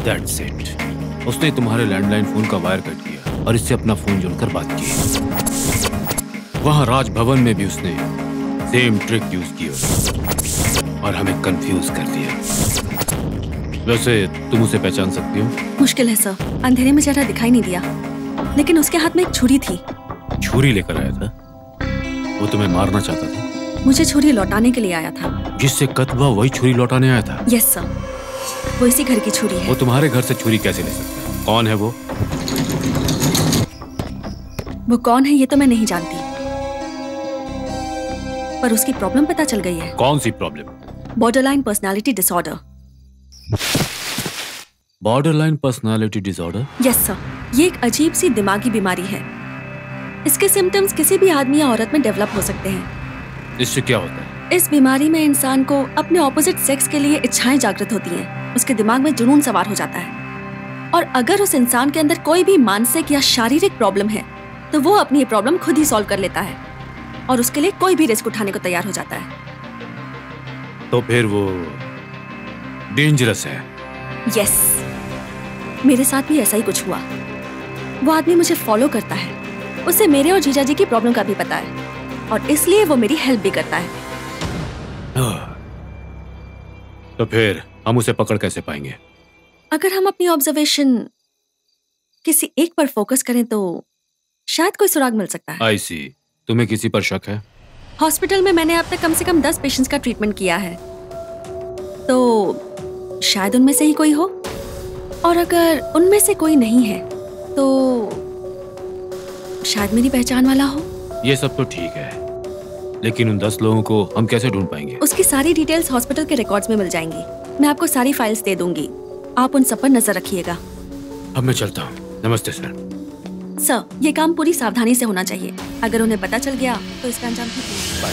That's it. उसने तुम्हारे landline phone का वायर कट किया और इससे अपना फोन जोड़कर बात की। वहां राजभवन में भी उसने सेम ट्रिक यूज की और हमें कंफ्यूज कर दिया। वैसे तुम उसे पहचान सकती हो? मुश्किल है सर, अंधेरे में जरा दिखाई नहीं दिया, लेकिन उसके हाथ में एक छुरी थी। छुरी लेकर आया था? वो तुम्हें मारना चाहता था? मुझे छुरी लौटाने के लिए आया था। जिससे कत्बा वही छुरी लौटाने आया था? यस सर, वो इसी घर की छुरी है। वो तुम्हारे घर से छुरी कैसे ले सकता है? कौन है वो? वो कौन है ये तो मैं नहीं जानती, पर उसकी प्रॉब्लम पता चल गई है। कौन सी problem? Borderline personality disorder. Borderline personality disorder? Yes sir, ये एक अजीब सी दिमागी बीमारी है। इसके सिम्टम्स किसी भी आदमी या औरत में डेवलप हो सकते हैं। इससे क्या होता है? इस बीमारी में इंसान को अपने ऑपोजिट सेक्स के लिए इच्छाएं जागृत होती हैं। उसके दिमाग में जुनून सवार हो जाता है, और अगर उस इंसान के अंदर कोई भी मानसिक या शारीरिक प्रॉब्लम है तो वो अपनी ये प्रॉब्लम खुद ही सॉल्व कर लेता है और उसके लिए कोई भी रिस्क उठाने को तैयार हो जाता है। तो फिर वो डेंजरस है? यस, मेरे साथ भी ऐसा ही कुछ हुआ। वो आदमी मुझे फॉलो करता है, उसे मेरे और जीजा जी की प्रॉब्लम का भी पता है और इसलिए वो मेरी हेल्प भी करता है। तो फिर हम उसे पकड़ कैसे पाएंगे? अगर हम अपनी ऑब्जर्वेशन किसी एक पर फोकस करें तो शायद कोई सुराग मिल सकता है। आई सी। तुम्हें किसी पर शक है? हॉस्पिटल में मैंने अब तक कम से कम 10 पेशेंट्स का ट्रीटमेंट किया है, तो शायद उनमें से ही कोई हो, और अगर उनमें से कोई नहीं है तो शायद मेरी पहचान वाला हो। ये सब तो ठीक है, लेकिन उन 10 लोगों को हम कैसे ढूंढ पाएंगे? उसकी सारी डिटेल्स हॉस्पिटल के रिकॉर्ड्स में मिल जाएंगी। मैं आपको सारी फाइल्स दे दूंगी, आप उन सब पर नजर रखिएगा। अब मैं चलता हूँ। नमस्ते सर। सर, ये काम पूरी सावधानी से होना चाहिए। अगर उन्हें पता चल गया तो इसका अंजाम ठीक नहीं। बाय।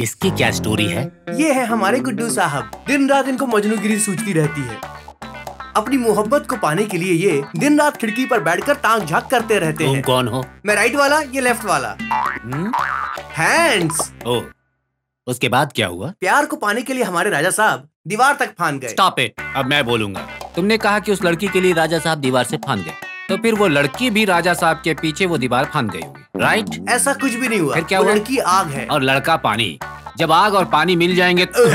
इसकी क्या स्टोरी है? ये है हमारे गुड्डू साहब। दिन रात इनको मजनूगिरी सूझती रहती है। अपनी मोहब्बत को पाने के लिए ये दिन रात खिड़की पर बैठकर ताक झांक करते रहते हैं। तुम कौन हो? मैं राइट वाला, ये लेफ्ट वाला। हैंड्स। ओह, उसके बाद क्या हुआ? प्यार को पाने के लिए हमारे राजा साहब दीवार तक फांद गए। स्टॉप इट, अब मैं बोलूंगा। तुमने कहा कि उस लड़की के लिए राजा साहब दीवार से फांद गए, तो फिर वो लड़की भी राजा साहब के पीछे वो दीवार फांद गई होगी, राइट? ऐसा कुछ भी नहीं हुआ। फिर क्या हुआ? लड़की आग है और लड़का पानी। जब आग और पानी मिल जाएंगे देखो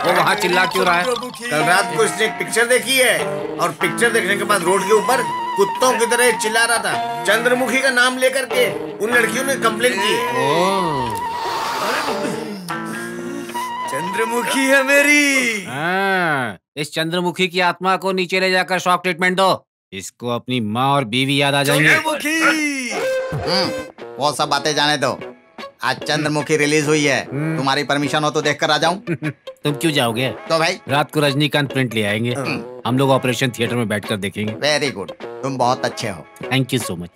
वो वहाँ चिल्ला क्यों रहा है? कल रात को इसने एक पिक्चर देखी है और पिक्चर देखने के बाद रोड के ऊपर कुत्तों की तरह चिल्ला रहा था। चंद्रमुखी का नाम लेकर के उन लड़कियों ने कंप्लेन की है। चंद्रमुखी है मेरी। हाँ, इस चंद्रमुखी की आत्मा को नीचे ले जाकर शॉक ट्रीटमेंट दो। इसको अपनी माँ और बीवी याद आ जाएंगे। वो सब बातें जाने दो। आज चंद्रमुखी रिलीज हुई है, तुम्हारी परमिशन हो तो देखकर आ जाऊं? तुम क्यों जाओगे? तो भाई रात को रजनीकांत प्रिंट ले आएंगे, हम लोग ऑपरेशन थिएटर में बैठकर देखेंगे। वेरी गुड, तुम बहुत अच्छे हो। Thank you so much.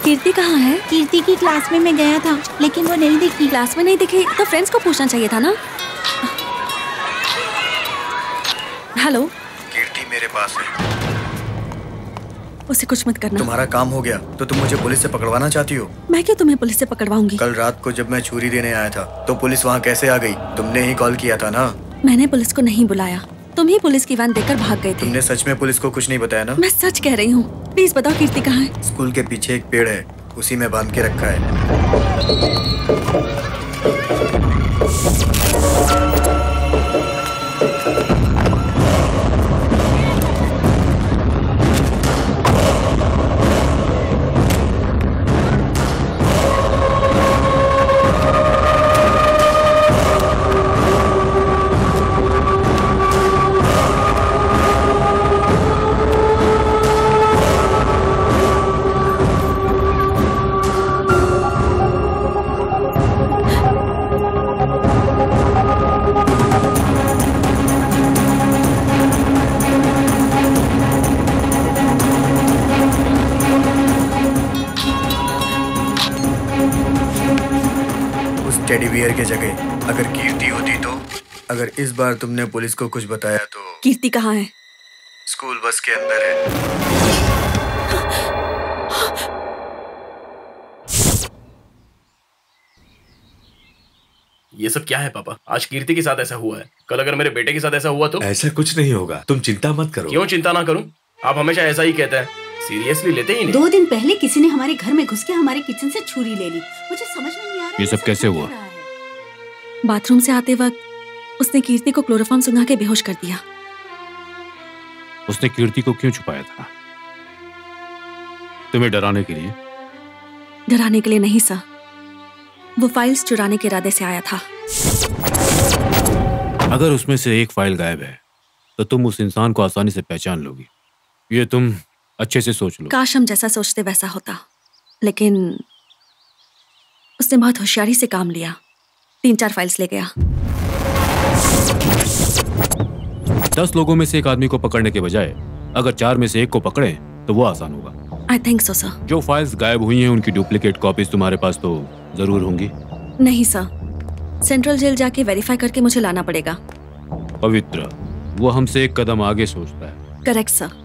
Kirti कहाँ है? कीर्ति की क्लास में मैं गया था, लेकिन वो नहीं दिखी। क्लास में नहीं दिखी तो फ्रेंड्स को पूछना चाहिए था ना। हेलो, कीर्ति मेरे पास है। उसे कुछ मत करना। तुम्हारा काम हो गया तो तुम मुझे पुलिस से पकड़वाना चाहती हो? मैं क्यों तुम्हें पुलिस से पकड़वाऊंगी? कल रात को जब मैं छुरी देने आया था तो पुलिस वहाँ कैसे आ गई? तुमने ही कॉल किया था ना। मैंने पुलिस को नहीं बुलाया, तुम ही पुलिस की वैन देखकर भाग गए थे। तुमने सच में पुलिस को कुछ नहीं बताया ना? मैं सच कह रही हूँ। प्लीज बताओ कीर्ति कहाँ है? स्कूल के पीछे एक पेड़ है, उसी में बांध के रखा है। टेडी बियर की जगह अगर कीर्ति होती तो, अगर इस बार तुमने पुलिस को कुछ बताया तो। कीर्ति कहाँ है? स्कूल बस के अंदर है। ये सब क्या है पापा? आज कीर्ति के साथ ऐसा हुआ है, कल अगर मेरे बेटे के साथ ऐसा हुआ तो? ऐसा कुछ नहीं होगा, तुम चिंता मत करो। क्यों चिंता ना करूं? आप हमेशा ऐसा ही कहते हैं, सीरियसली लेते ही नहीं। 2 दिन पहले किसी ने हमारे घर में घुस के हमारे किचन से छुरी ले ली। मुझे समझ में नहीं आ रहा ये सब कैसे हुआ? बाथरूम से आते वक्त उसने कीर्ति को क्लोरोफॉर्म सुंघा के बेहोश कर दिया। उसने कीर्ति को क्यों छुपाया था? तुम्हें डराने के लिए? डराने के लिए नहीं सर, वो फाइल्स चुराने के इरादे से आया था। अगर उसमें से एक फाइल गायब है तो तुम उस इंसान को आसानी से पहचान लोगी। ये तुम अच्छे से सोच लो। काश हम जैसा सोचते वैसा होता, लेकिन उसने बहुत होशियारी से काम लिया। 3-4 फाइल्स ले गया। 10 लोगों में से एक आदमी को पकड़ने के बजाय अगर 4 में से एक को पकड़े तो वो आसान होगा। I think so sir. जो फाइल्स गायब हुई हैं उनकी डुप्लीकेट कॉपीज तुम्हारे पास तो जरूर होंगी। नहीं सर, सेंट्रल जेल जाके वेरीफाई करके मुझे लाना पड़ेगा। पवित्र, वो हमसे एक कदम आगे सोचता है। Correct sir.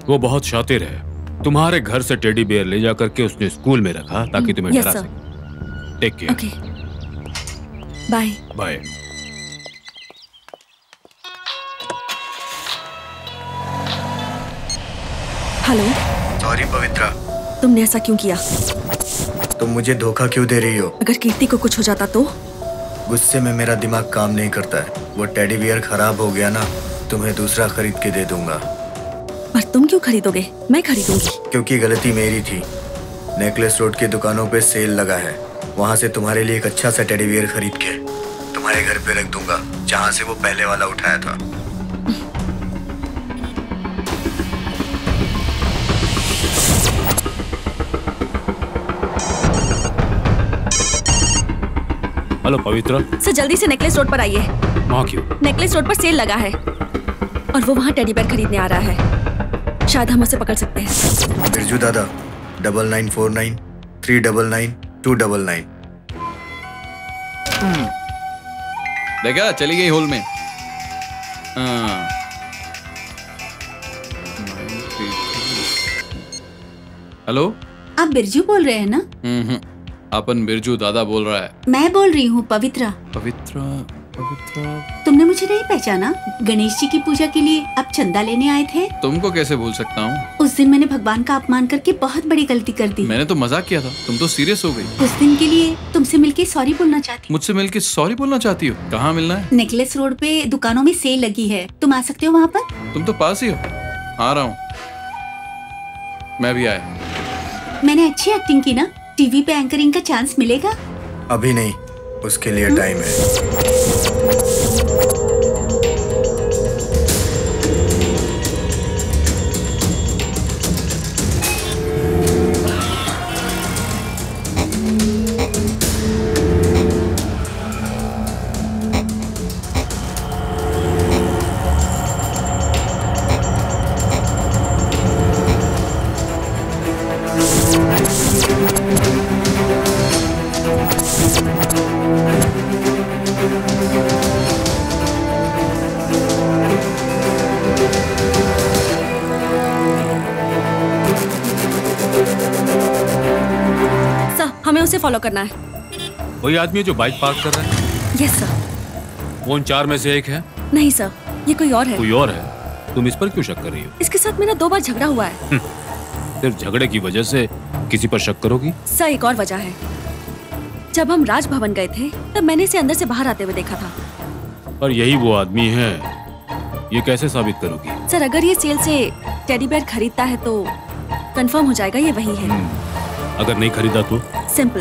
वो बहुत शातिर है। तुम्हारे घर से टेडी बियर ले जाकर के उसने स्कूल में रखा ताकि तुम्हें डरा सके। Take care. Okay, bye. Bye. Hello. Sorry Pavitra. तुमने ऐसा क्यों किया? तुम मुझे धोखा क्यों दे रही हो? अगर कीर्ति को कुछ हो जाता तो? गुस्से में मेरा दिमाग काम नहीं करता है। वो टेडी बियर खराब हो गया ना, तुम्हें दूसरा खरीद के दे दूंगा। पर तुम क्यों खरीदोगे? मैं खरीदूंगी। क्योंकि गलती मेरी थी। नेकलेस रोड की दुकानों पे सेल लगा है, वहाँ से तुम्हारे लिए एक अच्छा सा टेडी बियर खरीद के तुम्हारे घर पे रख दूंगा, जहाँ से वो पहले वाला उठाया था। हेलो पवित्र। सर जल्दी से नेकलेस रोड पर आइए। वहाँ क्यों? नेकलेस रोड पर सेल लगा है और वो वहाँ टेडी बियर खरीदने आ रहा है। शायद हम उसे पकड़ सकते हैं। बिरजू दादा, 9949 399 299। देखा, चली गई होल में। हेलो, आप बिरजू बोल रहे हैं ना? अपन बिरजू दादा बोल रहा है। मैं बोल रही हूँ पवित्रा। पवित्रा, पवित्रा। तुमने मुझे नहीं पहचाना? गणेश जी की पूजा के लिए आप चंदा लेने आए थे। तुमको कैसे भूल सकता हूँ? उस दिन मैंने भगवान का अपमान करके बहुत बड़ी गलती कर दी। मैंने तो मजाक किया था, तुम तो सीरियस हो गई। उस दिन के लिए तुमसे मिलके सॉरी बोलना चाहती। मुझसे मिलके सॉरी बोलना चाहती हो? कहाँ मिलना है? नेकलेस रोड पे दुकानों में सेल लगी है, तुम आ सकते हो वहाँ पर? तुम तो पास ही हो। आ रहा हूँ। मैं भी आया। मैंने अच्छी एक्टिंग की ना? टीवी पे एंकरिंग का चांस मिलेगा? अभी नहीं, उसके लिए टाइम है। उसे फॉलो करना है। वही आदमी है जो बाइक पार्क कर रहा है? Yes sir. वो उन 4 में से एक है? नहीं सर, ये कोई और है। कोई और है? तुम इस पर क्यों शक कर रही हो? इसके साथ मेरा 2 बार झगड़ा हुआ है। सिर्फ झगड़े की वजह से किसी पर शक करोगी? सर एक और वजह है। जब हम राजभवन गए थे तब मैंने इसे अंदर से बाहर आते हुए देखा था। पर यही वो आदमी है, ये कैसे साबित करोगी? सर अगर ये सेल से टेडी बियर खरीदता है तो कंफर्म हो जाएगा ये वही है। अगर नहीं खरीदा तो? सिंपल,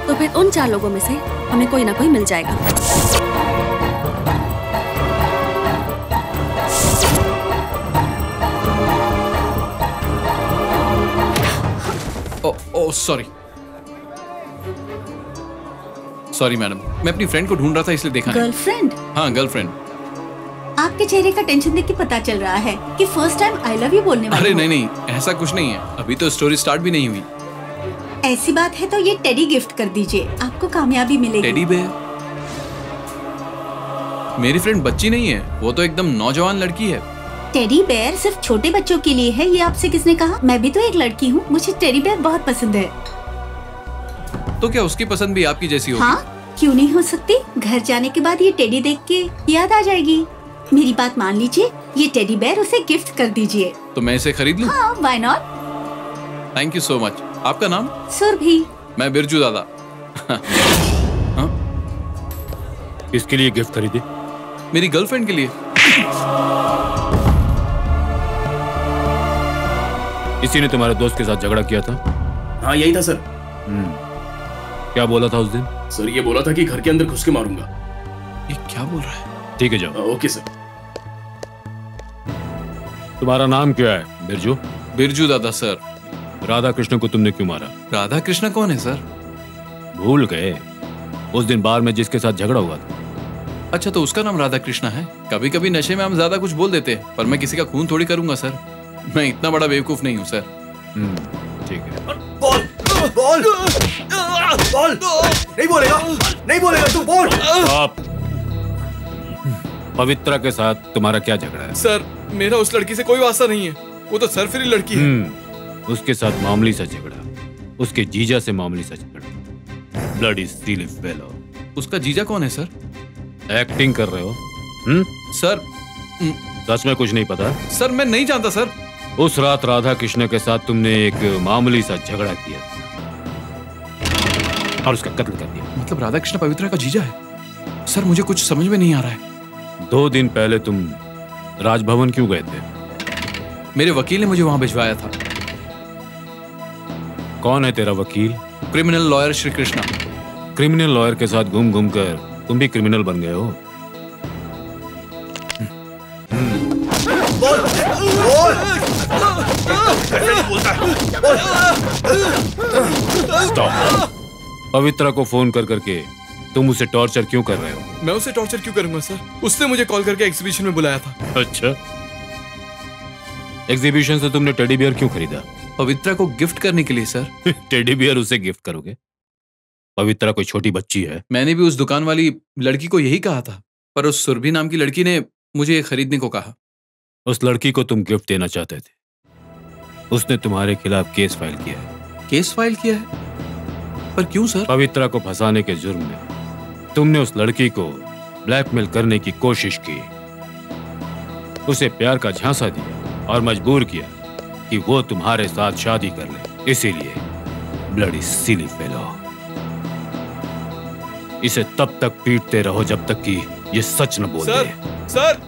तो फिर उन 4 लोगों में से हमें कोई ना कोई मिल जाएगा। ओह सॉरी मैडम, मैं अपनी फ्रेंड को ढूंढ रहा था इसलिए देखा नहीं। गर्लफ्रेंड? हाँ गर्लफ्रेंड। आपके चेहरे का टेंशन देख के पता चल रहा है कि first time I love you बोलने वाले। अरे नहीं, ऐसा कुछ नहीं है, अभी तो स्टोरी स्टार्ट भी नहीं हुई। ऐसी बात है तो ये टेडी गिफ्ट कर दीजिए, आपको कामयाबी मिलेगी। Teddy bear? मेरी फ्रेंड बच्ची नहीं है, वो तो एकदम नौजवान लड़की है। टेडी बेयर सिर्फ छोटे बच्चों के लिए है, ये आपसे किसने कहा? मैं भी तो एक लड़की हूँ, मुझे टेडी बेयर बहुत पसंद है। तो क्या उसकी पसंद भी आपकी जैसी होगी? हाँ, क्यों नहीं हो सकती? घर जाने के बाद ये टेडी देख के याद आ जाएगी। मेरी बात मान लीजिए, ये टेडी बेयर उसे गिफ्ट कर दीजिए। तो मैं इसे खरीद लूं? हाँ, why not? Thank you so much. आपका नाम? सुरभि। मैं बिरजू दादा। किसके लिए गिफ्ट खरीदे? मेरी गर्लफ्रेंड के लिए। किसी ने तुम्हारे दोस्त के साथ झगड़ा किया था? हाँ, यही था सर। क्या बोला था उस दिन? सर ये बोला था कि घर के अंदर घुस के मारूंगा। ये क्या बोल रहा है? ठीक है, जाओ। Okay sir. तुम्हारा नाम क्या है बिरजू? बिरजू दादा सर। राधा कृष्ण को तुमने क्यों मारा? राधा कृष्ण कौन है सर? भूल गए? उस दिन बार में जिसके साथ झगड़ा हुआ था। अच्छा, तो उसका नाम राधा कृष्ण है। कभी कभी नशे में हम ज्यादा कुछ बोल देते हैं, पर मैं किसी का खून थोड़ी करूंगा सर। मैं इतना बड़ा बेवकूफ नहीं हूँ सर। ठीक है। बोल बोल बोल। नहीं बोलेगा, नहीं बोलेगा, तू बोल। आप पवित्रा के साथ तुम्हारा क्या झगड़ा है? सर मेरा उस लड़की से कोई वास्ता नहीं है, वो तो सरफिरी लड़की है। उसके साथ मामूली सा झगड़ा, उसके जीजा से मामूली सा झगड़ा। ब्लडी सिली फेलो। उसका जीजा कौन है सर? एक्टिंग कर रहे हो? सर सच में कुछ नहीं पता? सर मैं नहीं जानता सर। उस रात राधा कृष्ण के साथ तुमने एक मामूली सा झगड़ा किया और उसका कत्ल कर दिया। मतलब राधा कृष्ण पवित्रा का जीजा है? सर मुझे कुछ समझ में नहीं आ रहा है। 2 दिन पहले तुम राजभवन क्यों गए थे? मेरे वकील ने मुझे वहां भिजवाया था। कौन है तेरा वकील? Criminal lawyer Shri Krishna. Criminal lawyer के साथ घूम घूम कर तुम भी क्रिमिनल बन गए हो। बोल बोल। कैसे नहीं बोलता? स्टॉप। पवित्रा को फोन कर करके तुम उसे टॉर्चर क्यों कर रहे हो? मैं उसे टॉर्चर क्यों करूंगा सर? उसने मुझे कॉल करके एग्जीबिशन में बुलाया था। अच्छा, एग्जीबिशन से तुमने टेडी बियर क्यों खरीदा? पवित्रा को गिफ्ट करने के लिए सर। टेडी बियर उसे गिफ्ट करोगे? पवित्रा कोई छोटी बच्ची है। मैंने भी उस दुकान वाली लड़की को यही कहा था, पर उस सुरभि नाम की लड़की ने मुझे ये खरीदने को कहा। उस लड़की को तुम गिफ्ट देना चाहते थे, उसने तुम्हारे खिलाफ केस फाइल किया है। केस फाइल किया है? पर क्यों सर? पवित्रा को फंसाने के जुर्म में तुमने उस लड़की को ब्लैकमेल करने की कोशिश की, उसे प्यार का झांसा दिया और मजबूर किया कि वो तुम्हारे साथ शादी कर ले। इसीलिए ब्लडी सिली फेलो, इसे तब तक पीटते रहो जब तक कि ये सच न बोल दे। सर